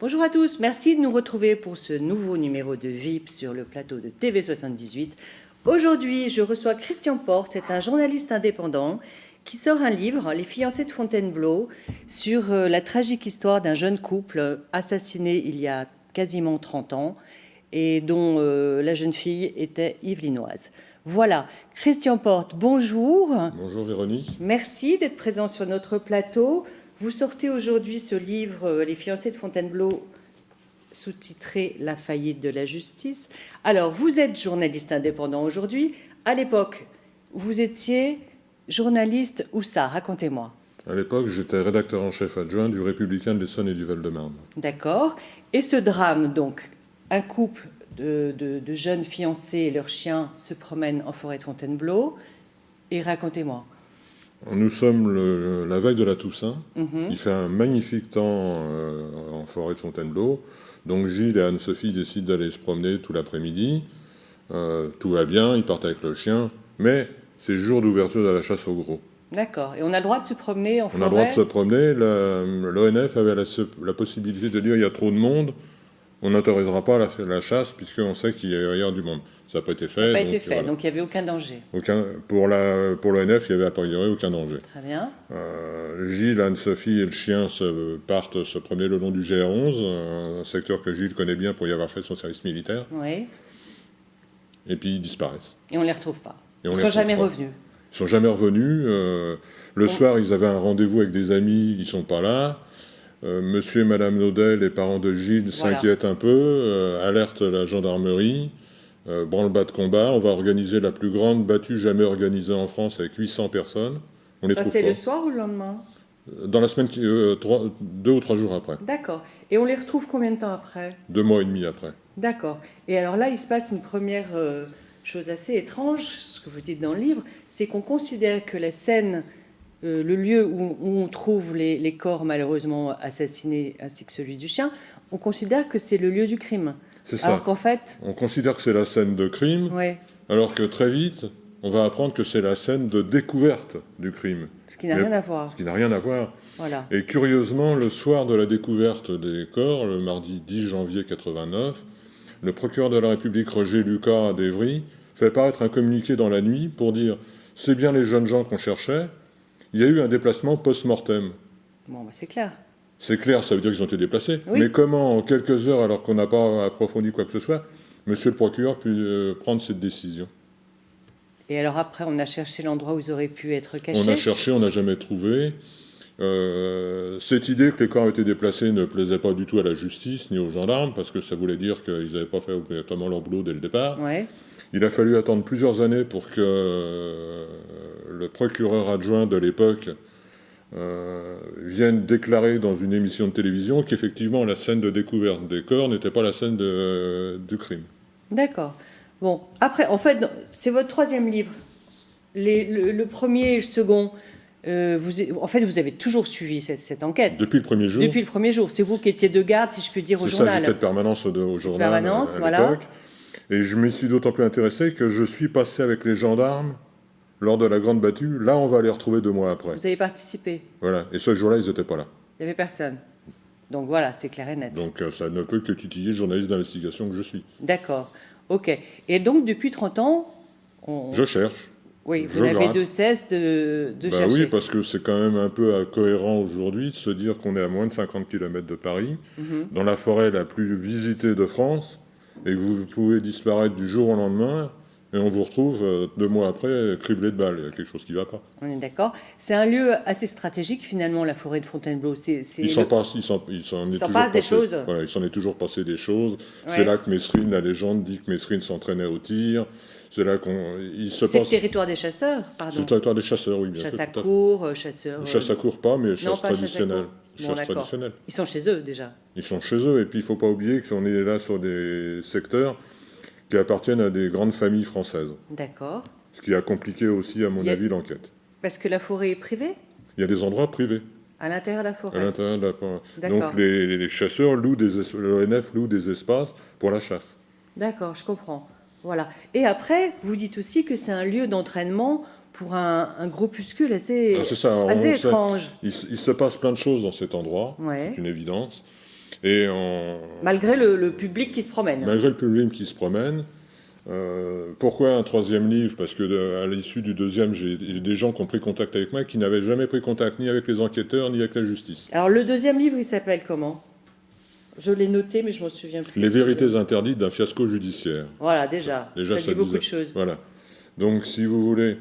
Bonjour à tous, merci de nous retrouver pour ce nouveau numéro de VIP sur le plateau de TV78. Aujourd'hui, je reçois Christian Porte, c'est un journaliste indépendant qui sort un livre, Les fiancés de Fontainebleau, sur la tragique histoire d'un jeune couple assassiné il y a quasiment 30 ans et dont la jeune fille était yvelinoise. Voilà, Christian Porte, bonjour. Bonjour Véronique. Merci d'être présent sur notre plateau. Vous sortez aujourd'hui ce livre, Les fiancés de Fontainebleau, sous-titré La faillite de la justice. Alors, vous êtes journaliste indépendant aujourd'hui. À l'époque, vous étiez journaliste où ça? Racontez-moi. À l'époque, j'étais rédacteur en chef adjoint du Républicain de l'Essonne et du Val-de-Marne. D'accord. Et ce drame, donc, un couple de jeunes fiancés et leur chien se promènent en forêt de Fontainebleau. Et racontez-moi. Nous sommes la veille de la Toussaint. Il fait un magnifique temps en forêt de Fontainebleau. Donc Gilles et Anne-Sophie décident d'aller se promener tout l'après-midi. Tout va bien, ils partent avec le chien. Mais c'est jour d'ouverture de la chasse au gros. D'accord. Et on a le droit de se promener en forêt? On a le droit de se promener. L'ONF avait la possibilité de dire il y a trop de monde. On n'autorisera pas la chasse puisqu'on sait qu'il y a ailleurs du monde. Ça n'a pas été fait. Ça n'a pas été fait, donc il n'y avait aucun danger. Pour l'ONF, il n'y avait a priori aucun danger. Très bien. Gilles, Anne-Sophie et le chien partent se promener le long du GR11, un secteur que Gilles connaît bien pour y avoir fait son service militaire. Oui. Et puis ils disparaissent. Et on ne les retrouve pas. Ils ne sont jamais revenus. Ils ne sont jamais revenus. Le soir, ils avaient un rendez-vous avec des amis, ils ne sont pas là. Monsieur et Madame Naudel, les parents de Gilles, s'inquiètent un peu, alertent la gendarmerie, branle-bas de combat. On va organiser la plus grande battue jamais organisée en France avec 800 personnes. On les trouve pas. Ça, c'est le soir ou le lendemain? Dans la semaine, 2 ou 3 jours après. D'accord. Et on les retrouve combien de temps après? 2 mois et demi après. D'accord. Et alors là, il se passe une première chose assez étrange, ce que vous dites dans le livre, c'est qu'on considère que la scène, le lieu où on trouve les corps malheureusement assassinés, ainsi que celui du chien, on considère que c'est le lieu du crime. C'est ça. Alors qu'en fait... On considère que c'est la scène de crime, ouais. Alors que très vite, on va apprendre que c'est la scène de découverte du crime. Ce qui n'a rien à voir. Ce qui n'a rien à voir. Voilà. Et curieusement, le soir de la découverte des corps, le mardi 10 janvier 89, le procureur de la République, Roger Lucas, à d'Evry, fait paraître un communiqué dans la nuit pour dire « c'est bien les jeunes gens qu'on cherchait, il y a eu un déplacement post-mortem ». Bon, bah c'est clair. C'est clair, ça veut dire qu'ils ont été déplacés. Oui. Mais comment, en quelques heures, alors qu'on n'a pas approfondi quoi que ce soit, monsieur le procureur pu prendre cette décision? Et alors après, on a cherché l'endroit où ils auraient pu être cachés. On a cherché, on n'a jamais trouvé. Cette idée que les corps étaient déplacés ne plaisait pas du tout à la justice ni aux gendarmes, parce que ça voulait dire qu'ils n'avaient pas fait obligatoirement leur boulot dès le départ. Ouais. Il a fallu attendre plusieurs années pour que le procureur adjoint de l'époque vienne déclarer dans une émission de télévision qu'effectivement la scène de découverte des corps n'était pas la scène du crime. D'accord. Bon, après, en fait, c'est votre troisième livre. Le premier et le second, vous avez toujours suivi cette enquête. Depuis le premier jour. Depuis le premier jour. C'est vous qui étiez de garde, si je puis dire, au journal. C'est ça, j'étais de permanence au journal permanence, à voilà. l'époque. Et je m'y suis d'autant plus intéressé que je suis passé avec les gendarmes lors de la grande battue. Là, on va les retrouver 2 mois après. Vous avez participé. Voilà. Et ce jour-là, ils n'étaient pas là. Il n'y avait personne. Donc voilà, c'est clair et net. Donc ça ne peut que titiller le journaliste d'investigation que je suis. D'accord. Ok. Et donc, depuis 30 ans... Je cherche. Oui, vous n'avez de cesse de chercher. Oui, parce que c'est quand même un peu incohérent aujourd'hui de se dire qu'on est à moins de 50 km de Paris, dans la forêt la plus visitée de France, et que vous pouvez disparaître du jour au lendemain, et on vous retrouve 2 mois après criblé de balles. Il y a quelque chose qui ne va pas. On est d'accord. C'est un lieu assez stratégique, finalement, la forêt de Fontainebleau. Il s'en passe des choses. Voilà, il s'en est toujours passé des choses. Ouais. C'est là que Mesrine, la légende, dit que Mesrine s'entraînait au tir. C'est là C'est le territoire des chasseurs, pardon. C'est le territoire des chasseurs, oui, bien sûr. Chasse à cour, chasseurs... Chasse à cour pas, mais chasse traditionnelle. Chasse traditionnelle. Ils sont chez eux, déjà. Ils sont chez eux, et puis il ne faut pas oublier qu'on est là sur des secteurs qui appartiennent à des grandes familles françaises. D'accord. Ce qui a compliqué aussi, à mon avis, l'enquête. Parce que la forêt est privée? Il y a des endroits privés. À l'intérieur de la forêt? À l'intérieur de la forêt. Donc les chasseurs l'ONF loue des espaces pour la chasse. D'accord, je comprends. Voilà. Et après, vous dites aussi que c'est un lieu d'entraînement pour un groupuscule assez étrange. Il se passe plein de choses dans cet endroit, c'est une évidence. Et malgré le public qui se promène. Malgré le public qui se promène. Pourquoi un troisième livre? Parce que à l'issue du deuxième, j'ai des gens qui ont pris contact avec moi qui n'avaient jamais pris contact ni avec les enquêteurs ni avec la justice. Alors le deuxième livre, il s'appelle comment? Je l'ai noté, mais je m'en souviens plus. Les vérités interdites d'un fiasco judiciaire. Voilà, déjà ça dit beaucoup de choses. Voilà. Donc, si vous voulez...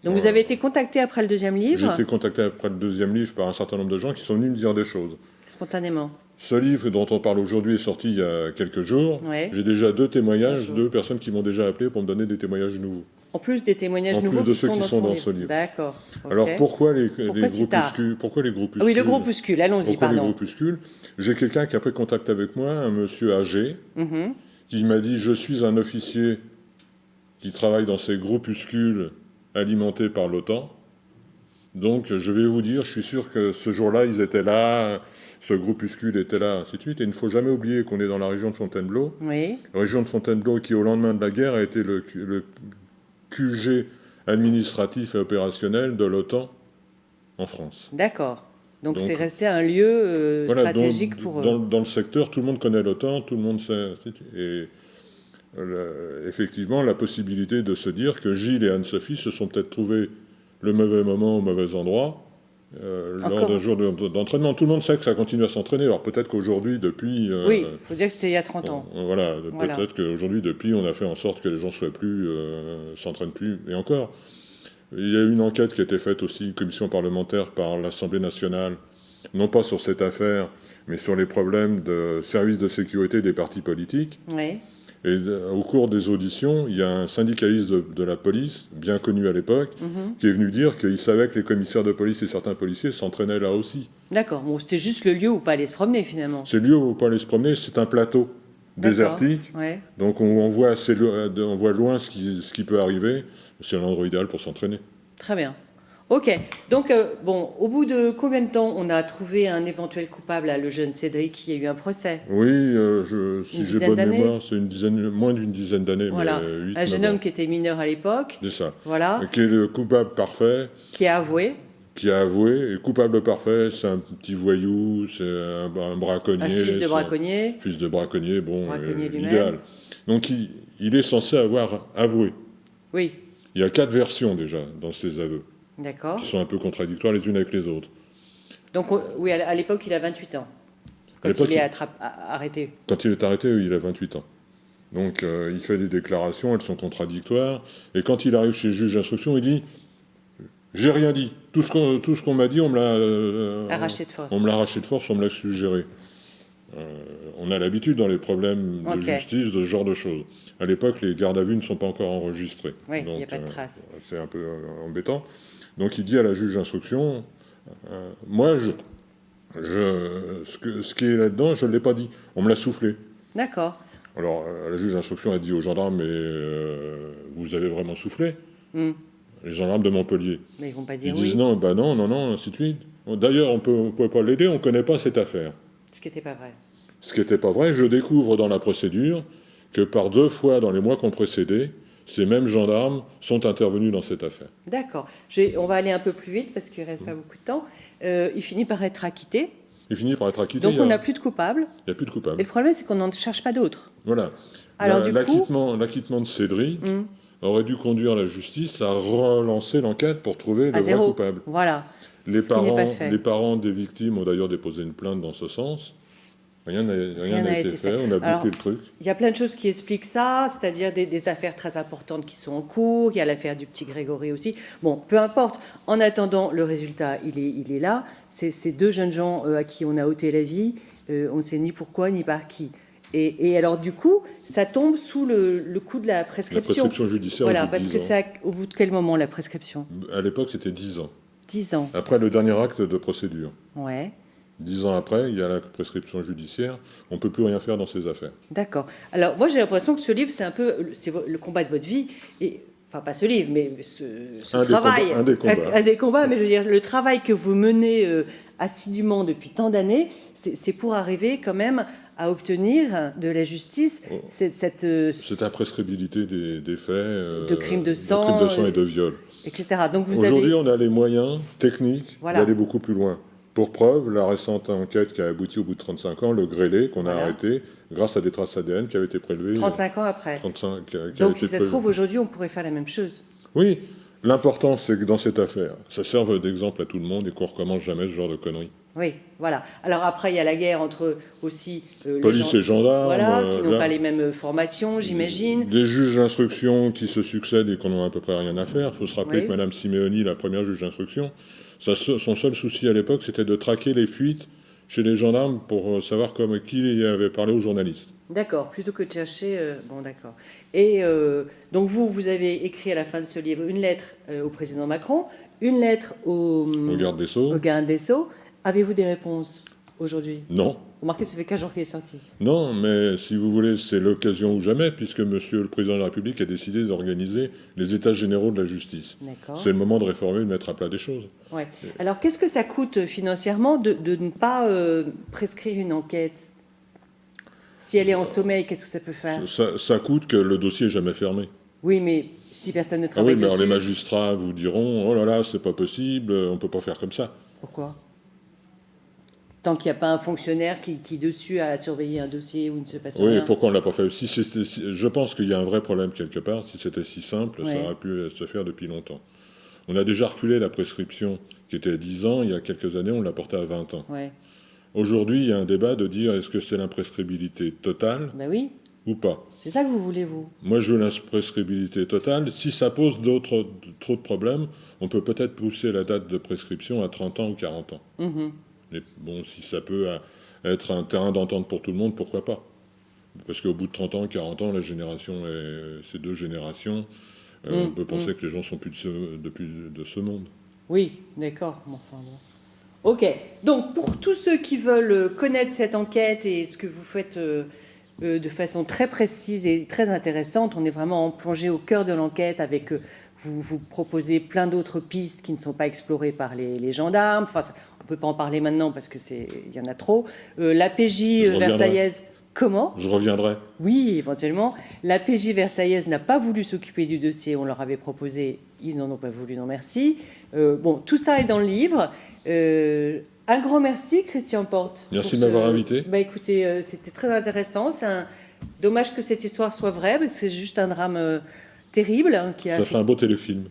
Donc vous avez été contacté après le deuxième livre? J'ai été contacté après le deuxième livre par un certain nombre de gens qui sont venus me dire des choses. Spontanément. Ce livre dont on parle aujourd'hui est sorti il y a quelques jours. Ouais. J'ai déjà 2 témoignages, 2 personnes qui m'ont déjà appelé pour me donner des témoignages nouveaux. En plus des témoignages nouveaux en plus de qui ceux qui sont dans livre. ce livre. D'accord. Okay. Alors pourquoi les si groupuscules? Pourquoi les groupuscules? Ah oui, le groupuscule, allons-y, Pourquoi pardon. les groupuscules? J'ai quelqu'un qui a pris contact avec moi, un monsieur âgé, qui m'a dit « Je suis un officier qui travaille dans ces groupuscules alimentés par l'OTAN. Donc je vais vous dire, je suis sûr que ce jour-là, ils étaient là, ce groupuscule était là, ainsi de suite. Et il ne faut jamais oublier qu'on est dans la région de Fontainebleau. Oui. La région de Fontainebleau qui, au lendemain de la guerre, a été le QG administratif et opérationnel de l'OTAN en France. D'accord. Donc c'est resté un lieu stratégique pour eux. Dans le secteur, tout le monde connaît l'OTAN, tout le monde sait. Et effectivement, la possibilité de se dire que Gilles et Anne-Sophie se sont peut-être trouvés le mauvais moment au mauvais endroit lors d'un jour d'entraînement. Tout le monde sait que ça continue à s'entraîner. Alors peut-être qu'aujourd'hui, depuis... oui, il faut dire que c'était il y a 30 ans. Voilà. Peut-être qu'aujourd'hui, depuis, on a fait en sorte que les gens s'entraînent plus. Et encore, il y a eu une enquête qui a été faite aussi, une commission parlementaire par l'Assemblée nationale, non pas sur cette affaire, mais sur les problèmes de services de sécurité des partis politiques. Oui. Et au cours des auditions, il y a un syndicaliste de la police, bien connu à l'époque, qui est venu dire qu'il savait que les commissaires de police et certains policiers s'entraînaient là aussi. D'accord. Bon, c'est juste le lieu où pas aller se promener, finalement. C'est le lieu où pas aller se promener, c'est un plateau désertique. Ouais. Donc on voit loin ce qui peut arriver. C'est l'endroit idéal pour s'entraîner. Très bien. Ok, donc au bout de combien de temps on a trouvé un éventuel coupable, le jeune Cédric, qui a eu un procès? Oui, si j'ai bonne mémoire, c'est moins d'une dizaine d'années. Voilà, mais 8, un jeune homme qui était mineur à l'époque. C'est ça. Voilà. Qui est le coupable parfait. Qui a avoué. Qui a avoué. Et coupable parfait, c'est un petit voyou, c'est un braconnier. Un fils de braconnier. Fils de braconnier, bon, idéal. Donc il est censé avoir avoué. Oui. Il y a 4 versions déjà dans ses aveux. D'accord. Qui sont un peu contradictoires les unes avec les autres. Donc, oui, à l'époque, il a 28 ans. Quand il est arrêté. Quand il est arrêté, oui, il a 28 ans. Donc, il fait des déclarations, elles sont contradictoires. Et quand il arrive chez le juge d'instruction, il dit « J'ai rien dit. Tout ce qu'on m'a dit, on me l'a arraché de force. On me l'a arraché de force, on me l'a suggéré. » On a l'habitude dans les problèmes de justice de ce genre de choses. À l'époque, les gardes à vue ne sont pas encore enregistrés. Oui, il n'y a pas de traces. C'est un peu embêtant. Donc il dit à la juge d'instruction, moi, ce qui est là-dedans, je ne l'ai pas dit. On me l'a soufflé. D'accord. Alors la juge d'instruction a dit aux gendarmes, mais vous avez vraiment soufflé Les gendarmes de Montpellier. Mais ils vont pas dire Ils disent non, ainsi de suite. D'ailleurs, on ne peut pas l'aider, on ne connaît pas cette affaire. Ce qui n'était pas vrai. Ce qui n'était pas vrai, je découvre dans la procédure que par 2 fois dans les mois qui ont précédé, ces mêmes gendarmes sont intervenus dans cette affaire. D'accord. On va aller un peu plus vite parce qu'il ne reste pas beaucoup de temps. Il finit par être acquitté. Il finit par être acquitté. Donc on n'a plus de coupable. Il n'y a plus de coupable. Et le problème, c'est qu'on n'en cherche pas d'autres. Voilà. Alors l'acquittement de Cédric aurait dû conduire la justice à relancer l'enquête pour trouver le vrai coupable. Voilà. Les parents des victimes ont d'ailleurs déposé une plainte dans ce sens. Rien n'a été fait, on a bouclé le truc. Il y a plein de choses qui expliquent ça, c'est-à-dire des affaires très importantes qui sont en cours, il y a l'affaire du petit Grégory aussi. Bon, peu importe, en attendant, le résultat, il est là. Ces 2 jeunes gens à qui on a ôté la vie, on ne sait ni pourquoi, ni par qui. Et alors, du coup, ça tombe sous le coup de la prescription. La prescription judiciaire. Voilà, parce que c'est au bout de quel moment, la prescription? À l'époque, c'était 10 ans. 10 ans. Après le dernier acte de procédure. Ouais. 10 ans après, il y a la prescription judiciaire. On ne peut plus rien faire dans ces affaires. D'accord. Alors, moi, j'ai l'impression que ce livre, c'est un peu le combat de votre vie. Et, enfin, pas ce livre, mais ce travail. Un des combats. Mais je veux dire, le travail que vous menez assidûment depuis tant d'années, c'est pour arriver quand même à obtenir de la justice cette imprescriptibilité des faits. De crimes de sang. Et de viol. Etc. Donc aujourd'hui, on a les moyens techniques d'aller beaucoup plus loin. Pour preuve, la récente enquête qui a abouti au bout de 35 ans, le grêlé, qu'on a Voilà. arrêté grâce à des traces ADN qui avaient été prélevées. 35 ans après. 35, qui a Donc, été si ça se trouve, aujourd'hui, on pourrait faire la même chose. Oui, l'important, c'est que dans cette affaire, ça serve d'exemple à tout le monde et qu'on recommence jamais ce genre de conneries. Oui, voilà. Alors après, il y a la guerre entre aussi Police et gendarmes, voilà, qui n'ont là, pas les mêmes formations, j'imagine. des juges d'instruction qui se succèdent et qu'on n'a à peu près rien à faire. Il faut se rappeler Oui. que Mme Simeoni, la première juge d'instruction, son seul souci à l'époque, c'était de traquer les fuites chez les gendarmes pour savoir qui avait parlé aux journalistes. D'accord, plutôt que de chercher... bon, d'accord. Et donc vous avez écrit à la fin de ce livre une lettre au président Macron, une lettre Au garde des Sceaux. au garde des Sceaux. Avez-vous des réponses aujourd'hui? Non. Remarquez, ça fait 15 jours qu'il est sorti. Non, mais si vous voulez, c'est l'occasion ou jamais, puisque Monsieur le Président de la République a décidé d'organiser les États généraux de la justice. D'accord. C'est le moment de réformer, de mettre à plat des choses. Ouais. Alors, qu'est-ce que ça coûte financièrement de ne pas prescrire une enquête? Si elle est en sommeil, qu'est-ce que ça peut faire? Ça coûte que le dossier est jamais fermé. Oui, mais si personne ne Ah oui, travaille mais alors les dessus... magistrats vous diront, oh là là, c'est pas possible, on peut pas faire comme ça. Pourquoi? Tant qu'il n'y a pas un fonctionnaire qui dessus a surveillé un dossier où il ne se passe Oui, rien. et pourquoi on l'a pas fait? Je pense qu'il y a un vrai problème quelque part. Si c'était si simple, Ouais. ça aurait pu se faire depuis longtemps. On a déjà reculé la prescription qui était à 10 ans, il y a quelques années, on l'a portée à 20 ans. Ouais. Aujourd'hui, il y a un débat de dire est-ce que c'est l'imprescriptibilité totale Ben oui, ou pas. c'est ça que vous voulez, vous. Moi, je veux l'imprescriptibilité totale. Si ça pose trop de problèmes, on peut peut-être pousser la date de prescription à 30 ans ou 40 ans. Mais bon, si ça peut être un terrain d'entente pour tout le monde, pourquoi pas? Parce qu'au bout de 30 ans, 40 ans, ces deux générations, on peut penser que les gens sont plus de ce monde. Oui, d'accord. Bon, enfin, bon. Ok, donc pour tous ceux qui veulent connaître cette enquête et ce que vous faites de façon très précise et très intéressante, on est vraiment plongé au cœur de l'enquête avec, vous proposez plein d'autres pistes qui ne sont pas explorées par les gendarmes, enfin on ne peut pas en parler maintenant parce que il y en a trop. La PJ versaillaise, comment? Je reviendrai. Oui, éventuellement. La PJ versaillaise n'a pas voulu s'occuper du dossier, on leur avait proposé, ils n'en ont pas voulu, non merci. Bon, tout ça est dans le livre. Un grand merci, Christian Porte. Merci de m'avoir invité. Bah, écoutez, c'était très intéressant. C'est dommage que cette histoire soit vraie, parce que c'est juste un drame terrible. Qui a Ça ferait un beau téléfilm.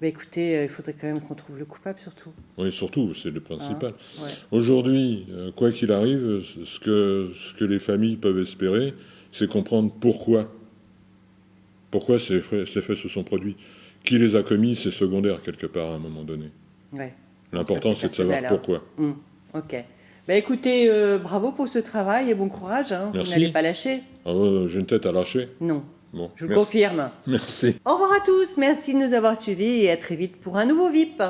Bah, écoutez, il faudrait quand même qu'on trouve le coupable, surtout. Oui, surtout, c'est le principal. Ouais. Aujourd'hui, quoi qu'il arrive, ce que les familles peuvent espérer, c'est comprendre pourquoi ces faits se sont produits. Qui les a commis, c'est secondaire quelque part à un moment donné. Ouais. L'important, c'est de savoir pourquoi. Ok. Bah, écoutez, bravo pour ce travail et bon courage. Hein. Vous Merci. n'allez pas lâcher. Ah, j'ai une tête à lâcher. Non. Bon, Je vous le confirme. Merci. Au revoir à tous. Merci de nous avoir suivis et à très vite pour un nouveau VIP.